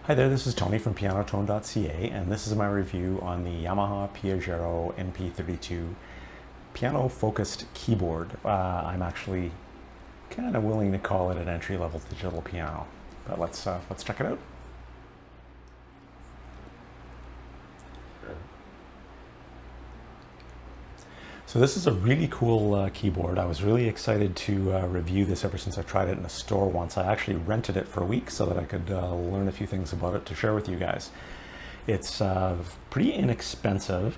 Hi there, this is Tony from pianotone.ca, and this is my review on the Yamaha Piaggero NP-32 piano-focused keyboard. I'm actually kind of willing to call it an entry-level digital piano, but let's check it out. So this is a really cool keyboard. I was really excited to review this ever since I tried it in a store once. I actually rented it for a week so that I could learn a few things about it to share with you guys. It's pretty inexpensive,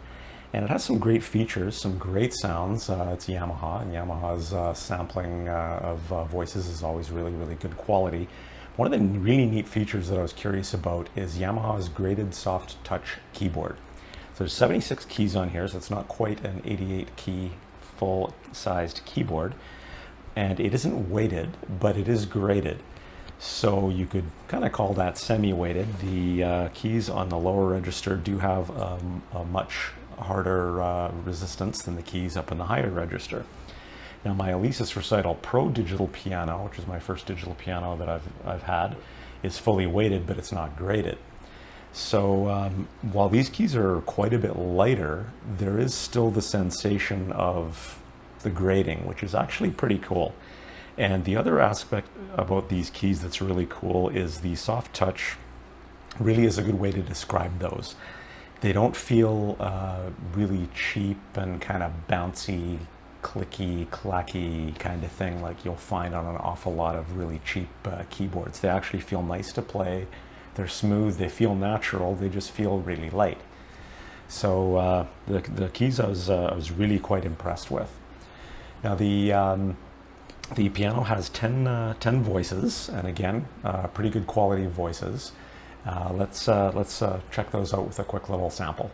and it has some great features, some great sounds. It's Yamaha, and Yamaha's sampling of voices is always really, really good quality. One of the really neat features that I was curious about is Yamaha's graded soft touch keyboard. So there's 76 keys on here, so it's not quite an 88 key full-sized keyboard. And it isn't weighted, but it is graded. So you could kind of call that semi-weighted. The keys on the lower register do have a much harder resistance than the keys up in the higher register. Now my Alesis Recital Pro digital piano, which is my first digital piano that I've had, is fully weighted, but it's not graded. So while these keys are quite a bit lighter, there is still the sensation of the grading, which is actually pretty cool. And the other aspect about these keys that's really cool is the soft touch really is a good way to describe those. They don't feel really cheap and kind of bouncy, clicky, clacky kind of thing like you'll find on an awful lot of really cheap keyboards. They actually feel nice to play. They're smooth, they feel natural, they just feel really light. So the keys I was really quite impressed with. Now the piano has 10 voices, and again, pretty good quality voices. Let's check those out with a quick little sample.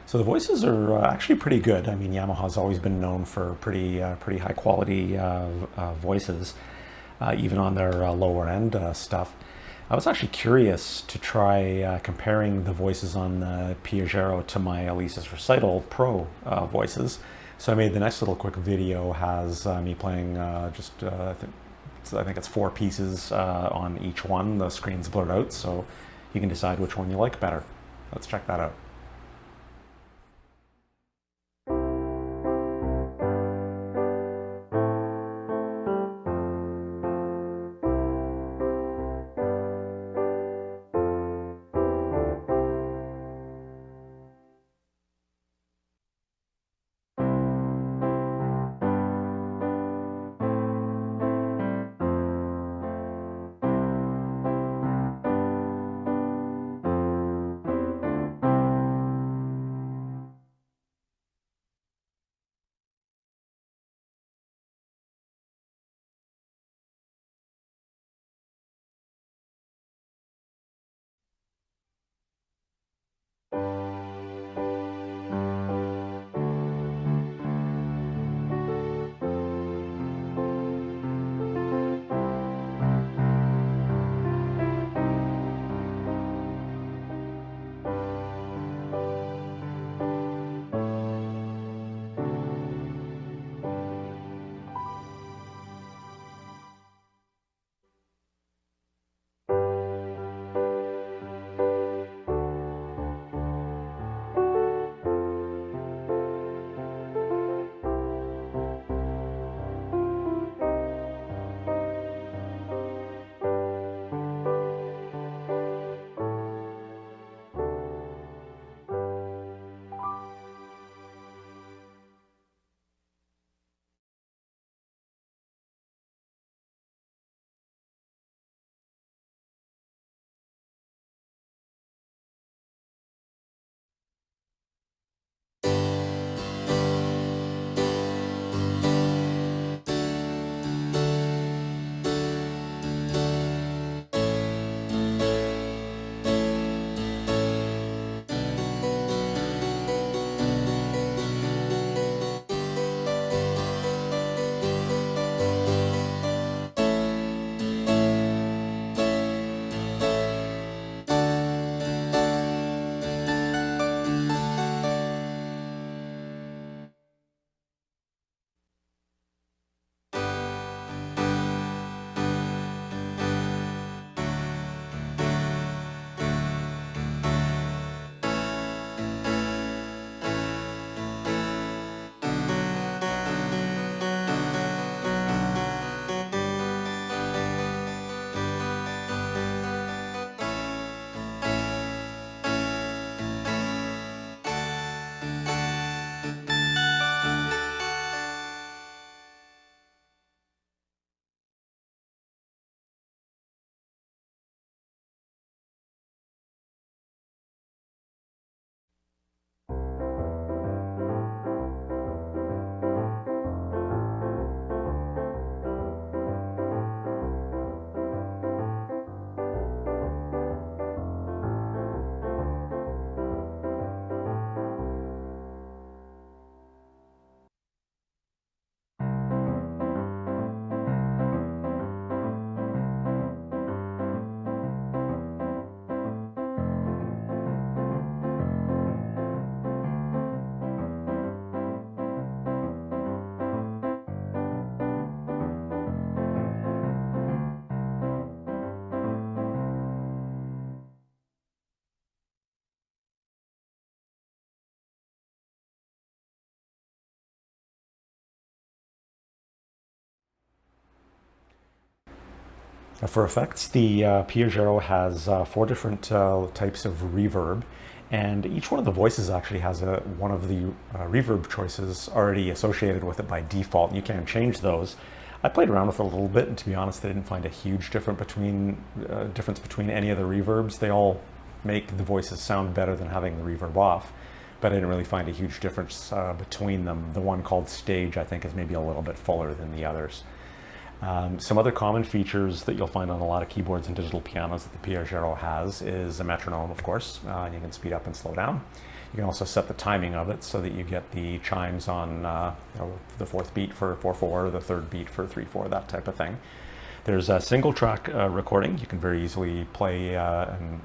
So the voices are actually pretty good. I mean, Yamaha's always been known for pretty high quality voices, even on their lower end stuff. I was actually curious to try comparing the voices on the Piaggero to my Alesis Recital Pro voices. So I made the next little quick video has me playing I think it's 4 pieces on each one. The screen's blurred out, so you can decide which one you like better. Let's check that out. For effects, the Piaggero has 4 different types of reverb, and each one of the voices actually has one of the reverb choices already associated with it by default. You can change those. I played around with it a little bit, and to be honest, I didn't find a huge difference between any of the reverbs. They all make the voices sound better than having the reverb off, but I didn't really find a huge difference between them. The one called Stage, I think, is maybe a little bit fuller than the others. Some other common features that you'll find on a lot of keyboards and digital pianos that the Piaggero has is a metronome, of course. You can speed up and slow down. You can also set the timing of it so that you get the chimes on the 4th beat for 4/4, the 3rd beat for 3/4, that type of thing. There's a single track recording. You can very easily play and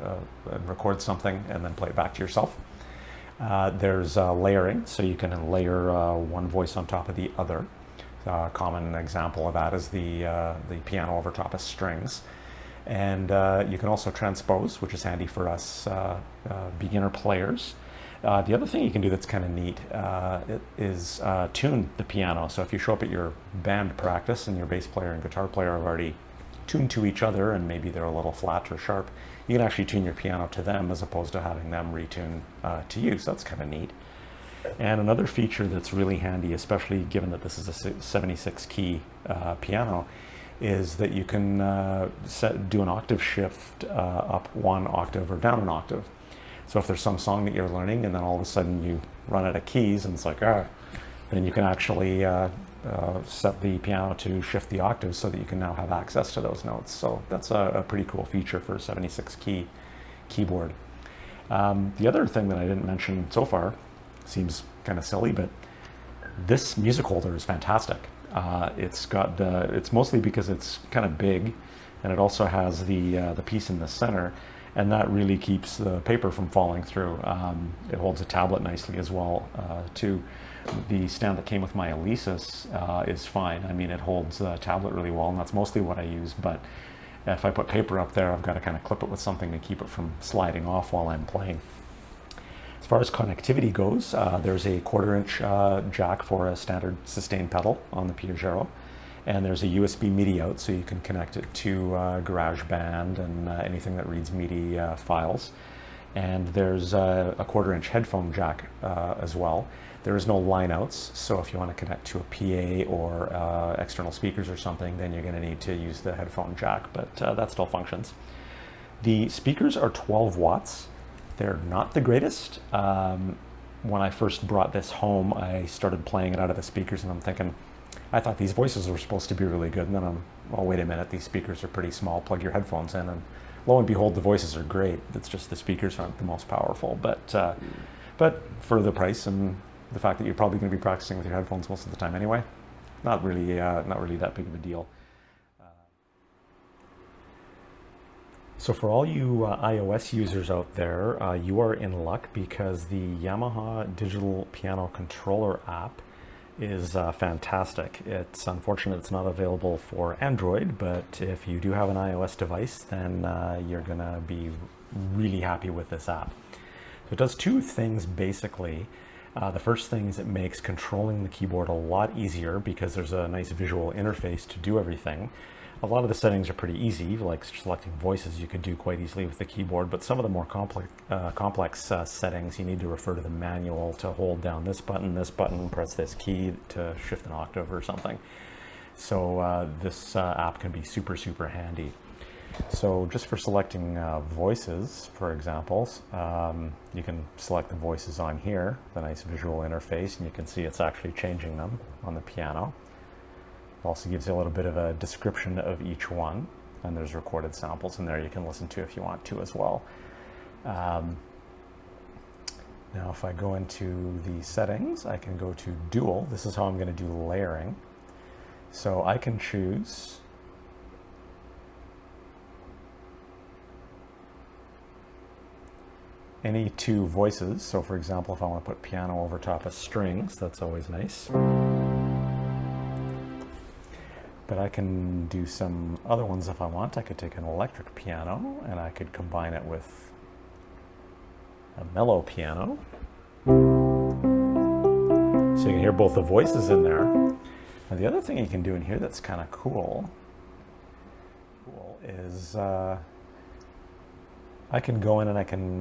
record something and then play it back to yourself. There's layering, so you can layer one voice on top of the other. A common example of that is the piano over top of strings. And you can also transpose, which is handy for us beginner players. The other thing you can do that's kind of neat is tune the piano. So if you show up at your band practice and your bass player and guitar player have already tuned to each other and maybe they're a little flat or sharp, you can actually tune your piano to them as opposed to having them retune to you. So that's kind of neat. And another feature that's really handy, especially given that this is a 76 key piano, is that you can do an octave shift up 1 octave or down an octave. So if there's some song that you're learning and then all of a sudden you run out of keys and it's like, then you can actually set the piano to shift the octaves so that you can now have access to those notes. So that's a pretty cool feature for a 76 key keyboard. The other thing that I didn't mention so far, seems kind of silly, but this music holder is fantastic. It's mostly because it's kind of big, and it also has the piece in the center, and that really keeps the paper from falling through. It holds a tablet nicely as well, too. The stand that came with my Alesis is fine. I mean, it holds the tablet really well, and that's mostly what I use, but if I put paper up there, I've got to kind of clip it with something to keep it from sliding off while I'm playing. As far as connectivity goes, there's a 1/4-inch jack for a standard sustain pedal on the Piaggero, and there's a USB MIDI out, so you can connect it to GarageBand and anything that reads MIDI files. And there's a 1/4-inch headphone jack as well. There is no line outs, so if you want to connect to a PA or external speakers or something, then you're going to need to use the headphone jack, but that still functions. The speakers are 12 watts. They're not the greatest. When I first brought this home, I started playing it out of the speakers and I'm thinking, I thought these voices were supposed to be really good. And then oh, wait a minute, these speakers are pretty small. Plug your headphones in and lo and behold, the voices are great. It's just the speakers aren't the most powerful. But for the price and the fact that you're probably going to be practicing with your headphones most of the time anyway, not really that big of a deal. So for all you iOS users out there, you are in luck because the Yamaha Digital Piano Controller app is fantastic. It's unfortunate it's not available for Android, but if you do have an iOS device, then you're gonna be really happy with this app. So it does 2 things basically. The first thing is it makes controlling the keyboard a lot easier because there's a nice visual interface to do everything. A lot of the settings are pretty easy, like selecting voices you could do quite easily with the keyboard, but some of the more complex settings, you need to refer to the manual to hold down this button, press this key to shift an octave or something. So this app can be super, super handy. So just for selecting voices, for example, you can select the voices on here, the nice visual interface, and you can see it's actually changing them on the piano. Also gives you a little bit of a description of each one, and there's recorded samples in there you can listen to if you want to as well. Now if I go into the settings, I can go to dual. This is how I'm going to do layering. So I can choose any 2 voices. So for example, if I want to put piano over top of strings, that's always nice. But I can do some other ones if I want. I could take an electric piano and I could combine it with a mellow piano. So you can hear both the voices in there. Now the other thing you can do in here that's kind of cool is I can go in and I can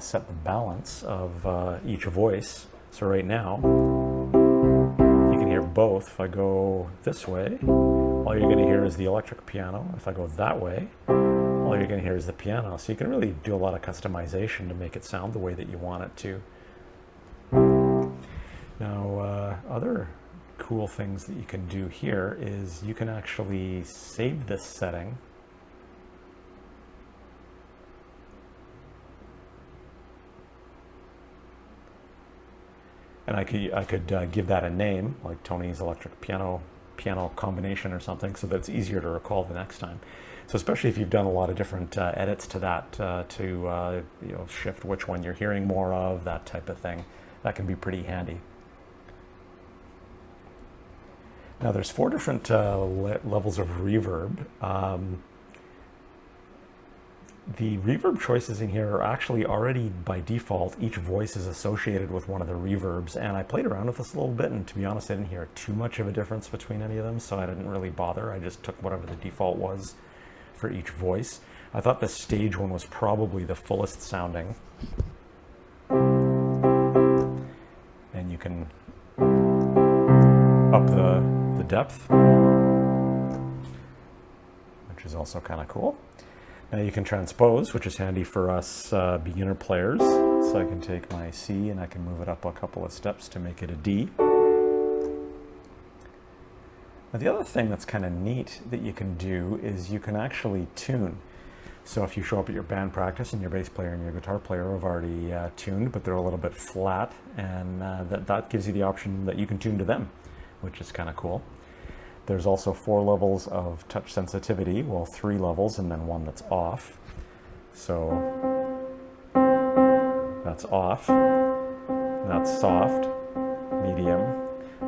set the balance of each voice. So right now, you can hear both. If I go this way, all you're going to hear is the electric piano. If I go that way, all you're going to hear is the piano. So you can really do a lot of customization to make it sound the way that you want it to. Now, other cool things that you can do here is you can actually save this setting. And I could give that a name, like Tony's electric piano combination or something, so that it's easier to recall the next time. So especially if you've done a lot of different edits to that to shift which one you're hearing more of, that type of thing, that can be pretty handy. Now there's 4 different levels of reverb. The reverb choices in here are actually already by default, each voice is associated with one of the reverbs, and I played around with this a little bit, and to be honest I didn't hear too much of a difference between any of them, so I didn't really bother. I just took whatever the default was for each voice. I thought the stage one was probably the fullest sounding, and you can up the depth, which is also kind of cool. Now you can transpose, which is handy for us beginner players. So I can take my C and I can move it up a couple of steps to make it a D. Now the other thing that's kind of neat that you can do is you can actually tune. So if you show up at your band practice and your bass player and your guitar player have already tuned, but they're a little bit flat, and that gives you the option that you can tune to them, which is kind of cool. There's also 4 levels of touch sensitivity, well 3 levels and then 1 that's off. So that's off, that's soft, medium,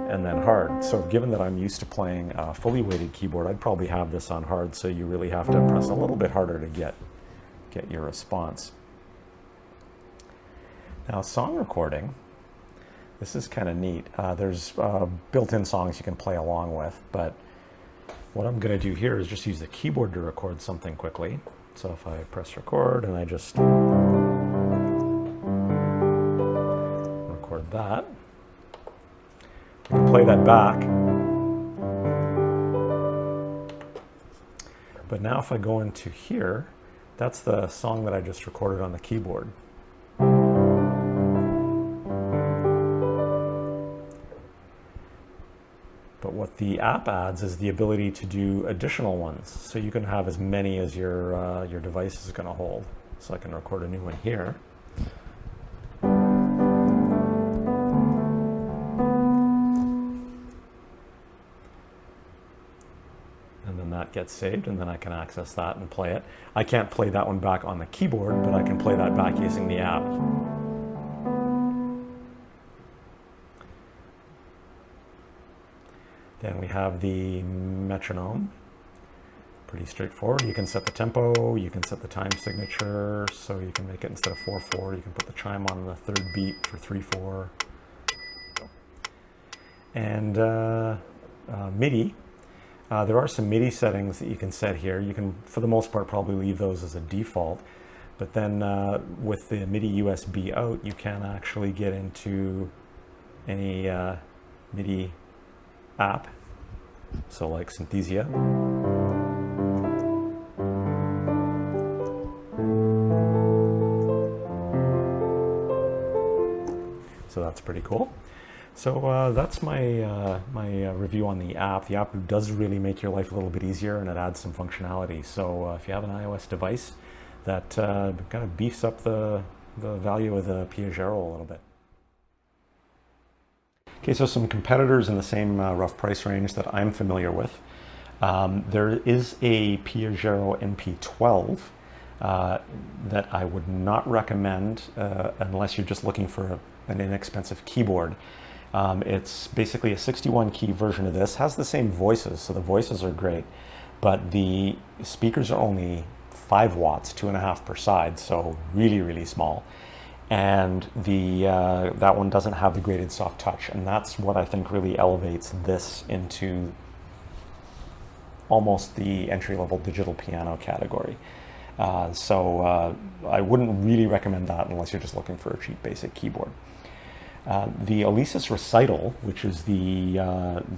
and then hard. So given that I'm used to playing a fully weighted keyboard, I'd probably have this on hard, so you really have to press a little bit harder to get your response. Now song recording. This is kind of neat. There's built-in songs you can play along with, but what I'm going to do here is just use the keyboard to record something quickly. So if I press record and I just record that, I can play that back. But now if I go into here, that's the song that I just recorded on the keyboard. But what the app adds is the ability to do additional ones. So you can have as many as your device is going to hold. So I can record a new one here. And then that gets saved, and then I can access that and play it. I can't play that one back on the keyboard, but I can play that back using the app. Then we have the metronome, pretty straightforward. You can set the tempo, you can set the time signature, so you can make it instead of 4/4, you can put the chime on the 3rd beat for 3/4. And MIDI, there are some MIDI settings that you can set here. You can, for the most part, probably leave those as a default, but then with the MIDI USB out, you can actually get into any MIDI app, so like Synthesia. So that's pretty cool. So that's my review on the app. The app does really make your life a little bit easier, and it adds some functionality. So if you have an iOS device, that kind of beefs up the value of the Piaggero a little bit. Okay, so some competitors in the same rough price range that I'm familiar with. There is a Piaggero NP-12 that I would not recommend unless you're just looking for an inexpensive keyboard. It's basically a 61 key version of this, has the same voices, so the voices are great, but the speakers are only 5 watts, 2.5 per side, so really, really small. And that one doesn't have the graded soft touch, and that's what I think really elevates this into almost the entry-level digital piano category. So I wouldn't really recommend that unless you're just looking for a cheap basic keyboard. The Alesis Recital, which is the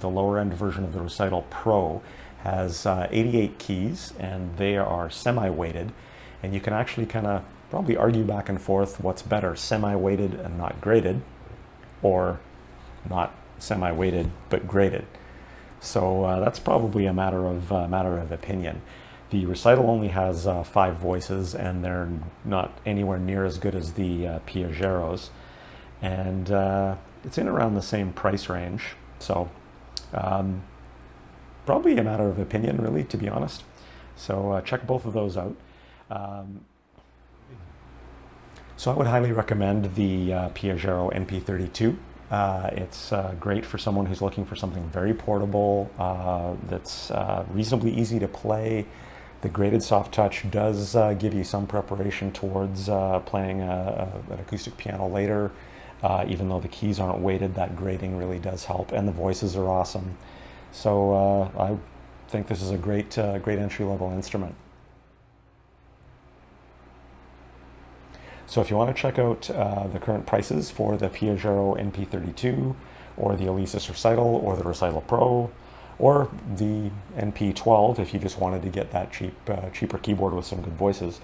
lower end version of the Recital Pro, has 88 keys, and they are semi-weighted, and you can actually kind of probably argue back and forth what's better, semi-weighted and not graded, or not semi-weighted but graded. So that's probably a matter of opinion. The Recital only has 5 voices, and they're not anywhere near as good as the Piaggeros, and it's in around the same price range. So probably a matter of opinion, really, to be honest. So check both of those out. So I would highly recommend the Piaggero NP-32. It's great for someone who's looking for something very portable, that's reasonably easy to play. The graded soft touch does give you some preparation towards playing an acoustic piano later. Even though the keys aren't weighted, that grading really does help, and the voices are awesome. So I think this is a great entry-level instrument. So if you want to check out the current prices for the Piaggero NP-32, or the Alesis Recital, or the Recital Pro, or the NP-12, if you just wanted to get that cheaper keyboard with some good voices,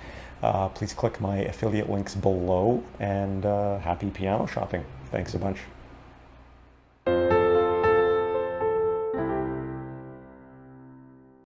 please click my affiliate links below, and happy piano shopping. Thanks a bunch.